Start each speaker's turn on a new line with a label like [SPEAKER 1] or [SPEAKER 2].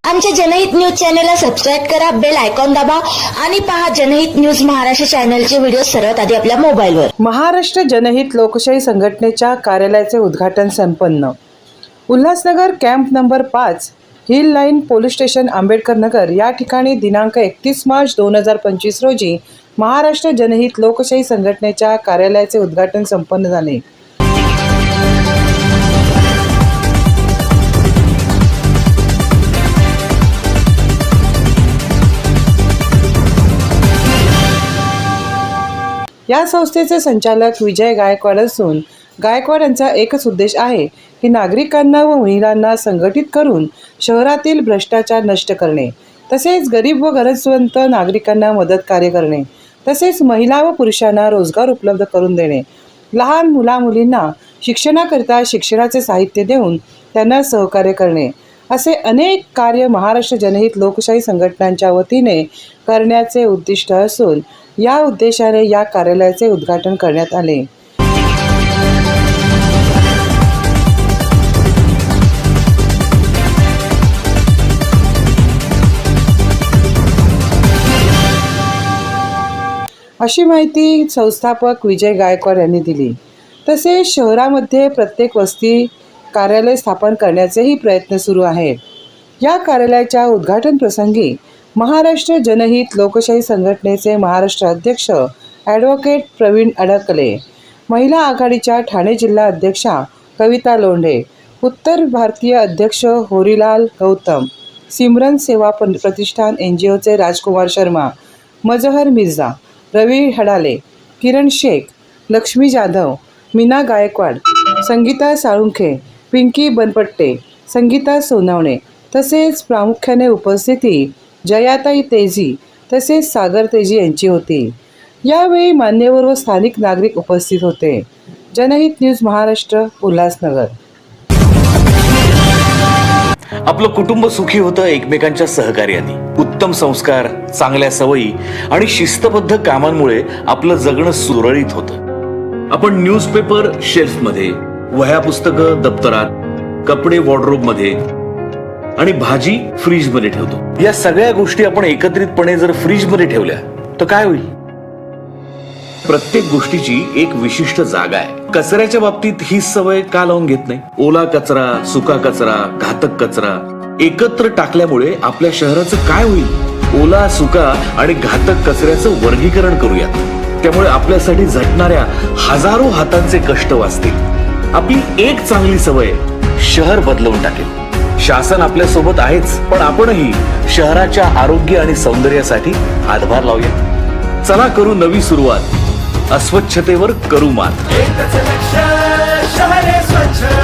[SPEAKER 1] आमच्या जनहित न्यूज चॅनलला सबस्क्राईब करा, बेल आयकॉन दाबा आणि पहा जनहित न्यूज महाराष्ट्र चॅनलचे व्हिडिओ सर्वात आधी आपल्या मोबाईलवर।
[SPEAKER 2] महाराष्ट्र जनहित लोकशाही संघटनेच्या कार्यालयाचे उद्घाटन संपन्न। Ulhasnagar camp number 5 hill line police station Ambedkar Nagar या ठिकाणी दिनांक 31 मार्च 2025 रोजी महाराष्ट्र जनहित लोकशाही संघटनेच्या कार्यालयाचे उद्घाटन संपन्न झाले। या संस्थेचे संचालक विजय गायकवाड असून गायकवाड यांचा एकच उद्देश आहे की नागरिकांना व महिलांना संघटित करून शहरातील भ्रष्टाचार नष्ट करणे, तसेच गरीब व गरजवंत नागरिकांना मदत कार्य करणे, तसेच महिला व पुरुषांना रोजगार उपलब्ध करून देणे, लहान मुला-मुलींना शिक्षणाकरिता शिक्षणाचे साहित्य देऊन त्यांना सहकार्य करणे, असे अनेक कार्य महाराष्ट्र जनहित लोकशाही संघटनांच्या वतीने करण्याचे उद्दिष्ट असून या उद्देशाने या कार्यालयाचे उद्घाटन करण्यात आले। अशी माहिती संस्थापक विजय गायकवाड यांनी दिली। तसेच शहरामध्ये प्रत्येक वस्ती कार्यालय स्थापन करण्याचेही प्रयत्न सुरू आहेत। या कार्यालयाच्या उद्घाटन प्रसंगी महाराष्ट्र जनहित लोकशाही संघटनेचे महाराष्ट्र अध्यक्ष ॲडव्होकेट प्रवीण अडकले, महिला आघाडीच्या ठाणे जिल्हा अध्यक्षा कविता लोंढे, उत्तर भारतीय अध्यक्ष होरीलाल गौतम, सिमरन सेवा प्रतिष्ठान NGOचे राजकुमार शर्मा, मजहर मिर्झा, रवी हडाले, किरण शेख, लक्ष्मी जाधव, मीना गायकवाड, संगीता साळुंखे, पिंकी बनपट्टे, संगीता सोनावणे, तसेच प्रामुख्याने उपस्थिती जयाताई तेजी तसेच सागर तेजी यांची होती। यावेळी मान्यवर व स्थानिक नागरिक उपस्थित होते। जनहित न्यूज महाराष्ट्र, उल्हासनगर।
[SPEAKER 3] आपलं कुटुंब सुखी होतं एकमेकांच्या सहकार्याने। उत्तम संस्कार, चांगल्या सवयी आणि शिस्तबद्ध कामांमुळे आपलं जगणं सुरळीत होतं। आपण न्यूजपेपर शेल्फमध्ये, वह्या पुस्तकं दप्तरात, कपडे वॉर्डरोबमध्ये आणि भाजी फ्रीजमध्ये ठेवतो। या सगळ्या गोष्टी आपण एकत्रितपणे जर फ्रीजमध्ये ठेवल्या तर काय होईल? प्रत्येक गोष्टीची एक विशिष्ट जागा आहे। कचऱ्याच्या बाबतीत ही सवय का लावून घेत नाही? ओला कचरा, सुका कचरा, घातक कचरा एकत्र टाकल्यामुळे आपल्या शहराचं काय होईल? ओला, सुका आणि घातक कचऱ्याचं वर्गीकरण करूयात। त्यामुळे आपल्यासाठी झटणाऱ्या हजारो हातांचे कष्ट वाचतील। आपली एक चांगली सवय शहर बदलवून टाकेल। शासन आपल्या सोबत आहेच, पण आपणही शहराच्या आरोग्य आणि सौंदर्यासाठी हातभार लावूया। चला करू नवी सुरुवात, अस्वच्छतेवर करू मात।
[SPEAKER 4] एकच लक्ष, शहरे स्वच्छ।